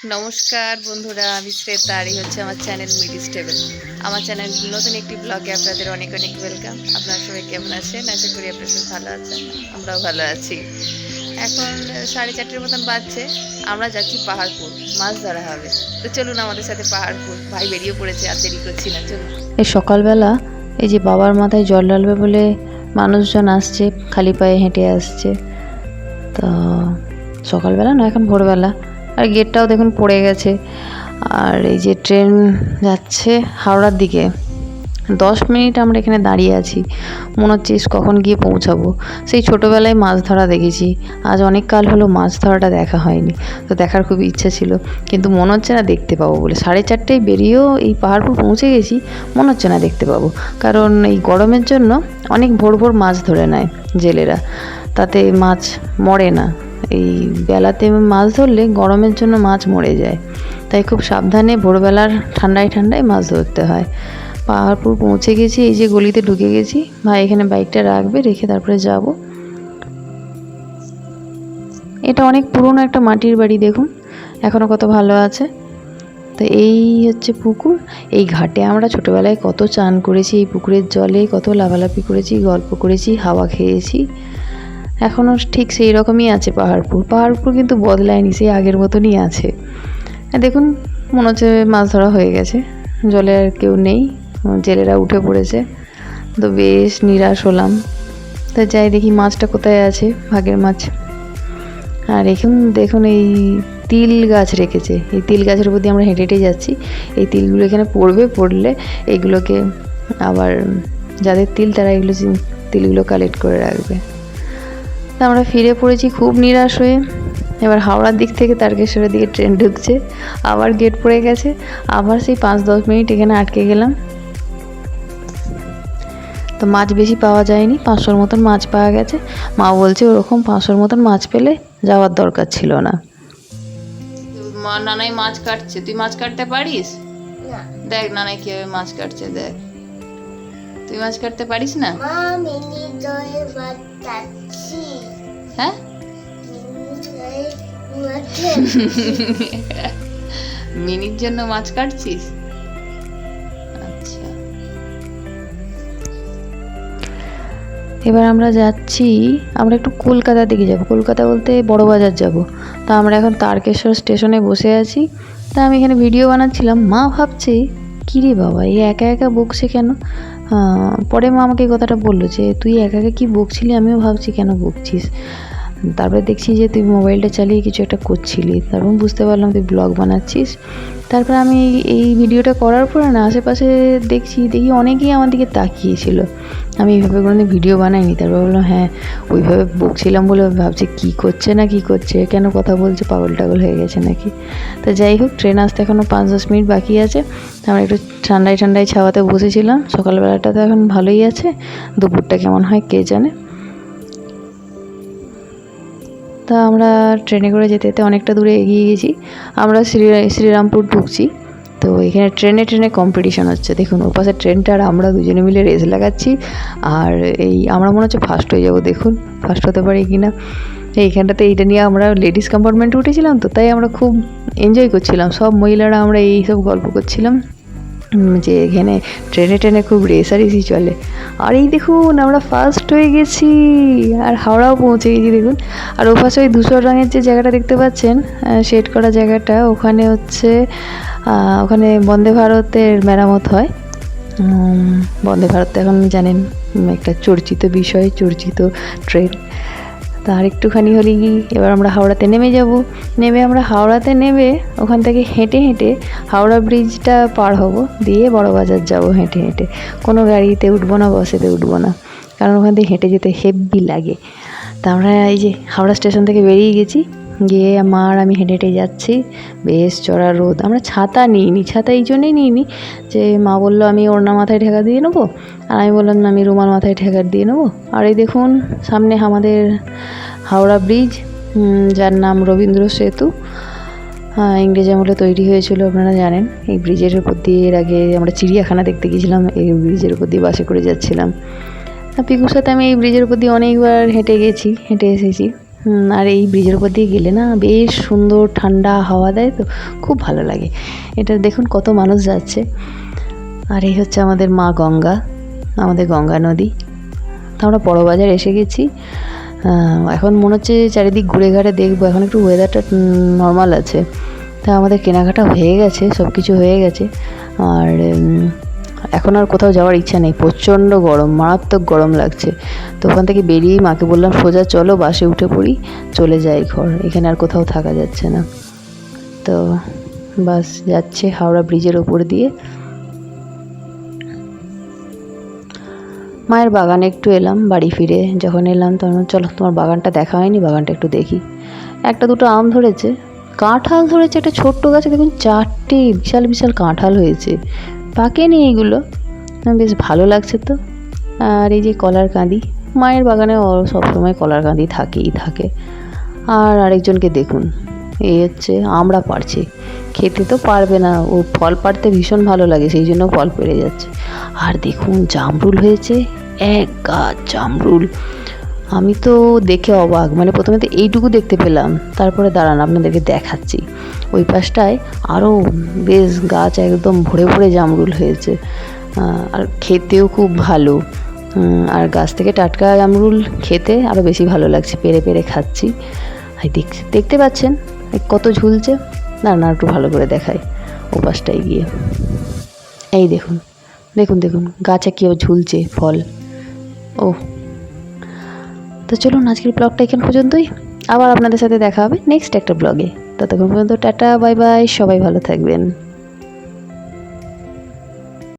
নমস্কার বন্ধুরা, আমি শ্বেতা আর এই হচ্ছে আমার চ্যানেল মিডিস টেবিল। আমার চ্যানেল নতুন একটি ব্লগে আপনাদের অনেক অনেক ওয়েলকাম। আপনারা সবাই কেমন আছেন? আশা করি আপনারা সবাই ভালো আছেন, আমরাও ভালো আছি। এখন 4:30 মতন বাজছে। আমরা যাচ্ছি পাহাড়পুর, মাছ ধরা হবে। তো চলুন আমাদের সাথে পাহাড়পুর। ভাই বেরিয়ে পড়েছে, আর দেরি করছি না, চলুন। এই সকালবেলা এই যে বাবার মাথায় জল ঢালবে বলে মানুষজন আসছে, খালি পায়ে হেঁটে আসছে। তো সকালবেলা না, এখন ভোরবেলা, আর গেটটাও দেখুন পড়ে গেছে। আর এই যে ট্রেন যাচ্ছে হাওড়ার দিকে, 10 মিনিট আমরা এখানে দাঁড়িয়ে আছি, মনে হচ্ছে কখন গিয়ে পৌঁছাবো। সেই ছোটোবেলায় মাছ ধরা দেখেছি, আজ অনেক কাল হলো মাছ ধরাটা দেখা হয়নি। তো দেখার খুব ইচ্ছে ছিল, কিন্তু মনে হচ্ছে না দেখতে পাবো বলে। 4:30 বেরিয়েও এই পাহাড়পুর পৌঁছে গেছি, মনে হচ্ছে না দেখতে পাবো। কারণ এই গরমের জন্য অনেক ভোর ভোর মাছ ধরে নেয় জেলেরা, তাতে মাছ মরে না। এই বেলাতে মাছ ধরলে গরমের জন্য মাছ মরে যায়, তাই খুব সাবধানে ভোরবেলার ঠান্ডায় ঠান্ডায় মাছ ধরতে হয়। পাহাড়পুর পৌঁছে গেছি, এই যে গলিতে ঢুকে গেছি। ভাই এখানে বাইকটা রাখবে, রেখে তারপরে যাব। এটা অনেক পুরনো একটা মাটির বাড়ি, দেখুন এখনও কত ভালো আছে। তো এই হচ্ছে পুকুর। এই ঘাটে আমরা ছোটোবেলায় কত চান করেছি, এই পুকুরের জলে কত লাফালাফি করেছি, গল্প করেছি, হাওয়া খেয়েছি। এখনও ঠিক সেই রকমই আছে পাহাড়পুর কিন্তু বদলায়নি, সেই আগের মতনই আছে। দেখুন মনে হচ্ছে মাছ ধরা হয়ে গেছে, জলে আর কেউ নেই, জেলেরা উঠে পড়েছে। তো বেশ নিরাশ হলাম। তা যাই দেখি মাছটা কোথায় আছে, ভাগের মাছ। আর দেখুন এই তিল গাছ রেখেছে, এই তিল গাছের উপর দিয়ে আমরা হেঁটে হেঁটে যাচ্ছি। এই তিলগুলো এখানে পড়লে এইগুলোকে আবার যাদের তিল তারা তিলগুলো কালেক্ট করে রাখবে। তা আমরা ফিরে পড়েছি খুব নিরাশ হয়ে। এবার হাওড়ার দিক থেকে তারকেশ্বরের দিকে ট্রেন ঢুকছে, আবার গেট পড়ে গেছে, আবার সেই 5-10 মিনিট এখানে আটকে গেলাম। তো মাছ বেশি পাওয়া যায়নি, 500-র মতন মাছ পাওয়া গেছে। মা বলছে ওরকম 500-র মতন মাছ পেলে যাওয়ার দরকার ছিল না। মা নানাই মাছ কাটছে, তুই মাছ কাটতে পারিস? দেখ নানাই কিভাবে মাছ কাটছে, দেখ। তুই মাছ কাটতে পারিস না? হ্যাঁ, মিনির জন্য মাছ কাটছিস? আচ্ছা। এবার আমরা যাচ্ছি, আমরা একটু কলকাতার দিকে যাব। কলকাতা বলতে বড় বাজার যাব। তা আমরা এখন তারকেশ্বর স্টেশনে বসে আছি। তা আমি এখানে ভিডিও বানাচ্ছিলাম, মা ভাবছে কী রে বাবা, এই একা একা বকছে কেন। পরে মা আমাকে এই কথাটা বললো যে তুই একা একা কী বকছিলি, আমিও ভাবছি কেন বকছিস। তারপরে দেখছি যে তুই মোবাইলটা চালিয়ে কিছু একটা করছিলি, তারপর বুঝতে পারলাম তুই ব্লগ বানাচ্ছিস। তারপর আমি এই ভিডিওটা করার পরে না আশেপাশে দেখি অনেকেই আমার দিকে তাকিয়েছিল। আমি এইভাবে কোনো ভিডিও বানাইনি। তারপর বললাম হ্যাঁ, ওইভাবে বকছিলাম বলে ভাবছি কী করছে না কী করছে, কেন কথা বলছে, পাগল টাগল হয়ে গেছে নাকি। তো যাই হোক, ট্রেন আসতে এখনও 5-10 মিনিট বাকি আছে। আমরা একটু ঠান্ডায় ছাওয়াতে বসেছিলাম। সকালবেলাটা তো এখন ভালোই আছে, দুপুরটা কেমন হয় কে জানে। তা আমরা ট্রেনে করে যেতে যেতে অনেকটা দূরে এগিয়ে গেছি। আমরা শ্রীরামপুর ঢুকছি। তো এখানে ট্রেনে কম্পিটিশান হচ্ছে, দেখুন ওপাশে ট্রেনটা আর আমরা দুজনে মিলে রেস লাগাচ্ছি। আর আমরা মনে হচ্ছে ফার্স্ট হয়ে যাবো, দেখুন ফার্স্ট হতে পারি কি না। এইখানটাতে এইটা নিয়ে আমরা লেডিস কম্পার্টমেন্টে উঠেছিলাম, তো তাই আমরা খুব এনজয় করছিলাম। সব মহিলারা আমরা এইসব গল্প করছিলাম যে এখানে ট্রেনে খুব রেসারেসি চলে। আর এই দেখুন আমরা ফার্স্ট হয়ে গেছি, আর হাওড়াও পৌঁছে গেছি দেখুন। আর ওপাশে ওই ধূসর রঙের যে জায়গাটা দেখতে পাচ্ছেন, শেড করা জায়গাটা, ওখানে ওখানে বন্দে ভারতের মেরামত হয়। বন্দে ভারত এখন জানেন একটা চর্চিত বিষয়, চর্চিত ট্রেন। তার একটুখানি হলেই এবার আমরা হাওড়াতে আমরা হাওড়াতে নেমে ওখান থেকে হেঁটে হেঁটে হাওড়া ব্রিজটা পার হব, দিয়ে বড়বাজার যাব হেঁটে হেঁটে। কোনো গাড়িতে উঠবো না, বাসেতে উঠবো না, কারণ ওখান থেকে হেঁটে যেতে হেব্বি লাগে। তা আমরা এই যে হাওড়া স্টেশন থেকে বেরিয়ে গেছি, গিয়ে মা আর আমি হেঁটে হেঁটে যাচ্ছি। বেশ চড়া রোদ, আমরা ছাতা নিইনি, ছাতা এই জন্যই নিইনি যে মা বললো আমি ওড়না মাথায় ঢাকা দিয়ে নেবো, আর আমি বললাম না আমি রুমাল মাথায় ঢাকা দিয়ে নেবো। আর এই দেখুন সামনে আমাদের হাওড়া ব্রিজ, যার নাম রবীন্দ্র সেতু। ইংরেজ আমলে তৈরি হয়েছিল, আপনারা জানেন। এই ব্রিজের উপর দিয়ে এর আগে আমরা চিড়িয়াখানা দেখতে গিয়েছিলাম, এই ব্রিজের উপর দিয়ে বাসে করে যাচ্ছিলাম। পিকুর সাথে আমি এই ব্রিজের উপর দিয়ে অনেকবার হেঁটে এসেছি। আর এই ব্রিজের উপর দিয়ে গেলে না বেশ সুন্দর ঠান্ডা হাওয়া দেয়, তো খুব ভালো লাগে। এটা দেখুন কত মানুষ যাচ্ছে। আর এই হচ্ছে আমাদের মা গঙ্গা, আমাদের গঙ্গা নদী। তো আমরা বড়বাজার এসে গেছি। এখন মনে হচ্ছে চারিদিক ঘুরে ঘাড়ে দেখবো, এখন একটু ওয়েদারটা নর্মাল আছে। তা আমাদের কেনাকাটা হয়ে গেছে, সব কিছু হয়ে গেছে। আর এখন আর কোথাও যাওয়ার ইচ্ছা নেই, প্রচণ্ড গরম, মারাত্মক গরম লাগছে। তো ওখান থেকে বেরিয়েই মাকে বললাম সোজা চলো বাসে উঠে পড়ি, চলে যাই ঘর, এখানে আর কোথাও থাকা যাচ্ছে না। তো বাস যাচ্ছে হাওড়া ব্রিজের ওপর দিয়ে। মায়ের বাগানে একটু এলাম, বাড়ি ফিরে যখন এলাম তখন চলো তোমার বাগানটা দেখা হয়নি, বাগানটা একটু দেখি। একটা দুটো আম ধরেছে, কাঁঠাল ধরেছে একটা ছোট্ট গাছে, দেখুন 4টে বিশাল বিশাল কাঁঠাল হয়েছে, পাকেনি এগুলো, বেশ ভালো লাগছে তো। আর এই যে কলার কাঁদি, মায়ের বাগানে সবসময় কলার কাঁদি থাকেই থাকে। আর আরেকজনকে দেখুন, এই হচ্ছে আমড়া পাড়ছে, খেতে তো পারবে না, ও ফল পাড়তে ভীষণ ভালো লাগে সেই জন্য ফল পেড়ে যাচ্ছে। আর দেখুন জামরুল হয়েছে, এক গাছ জামরুল, আমি তো দেখে অবাক, মানে প্রথমে তো এইটুকু দেখতে পেলাম, তারপরে দাঁড়ান আপনাদেরকে দেখাচ্ছি। ওই পাশটায় আরও বেশ গাছ একদম ভরে ভরে জামরুল হয়েছে, আর খেতেও খুব ভালো। আর গাছ থেকে টাটকা জামরুল খেতে আরও বেশি ভালো লাগছে, পেরে পেরে খাচ্ছি। আর দেখতে পাচ্ছেন কত ঝুলছে, না একটু ভালো করে দেখাই ও পাশটায় গিয়ে। এই দেখুন দেখুন দেখুন গাছে কী ঝুলছে ফল। ও তো চলুন আজকের ব্লগটা এখান পর্যন্তই, আবার আপনাদের সাথে দেখা হবে নেক্সট একটা ব্লগে। ততক্ষণ পর্যন্ত টাটা বাই বাই, সবাই ভালো থাকবেন।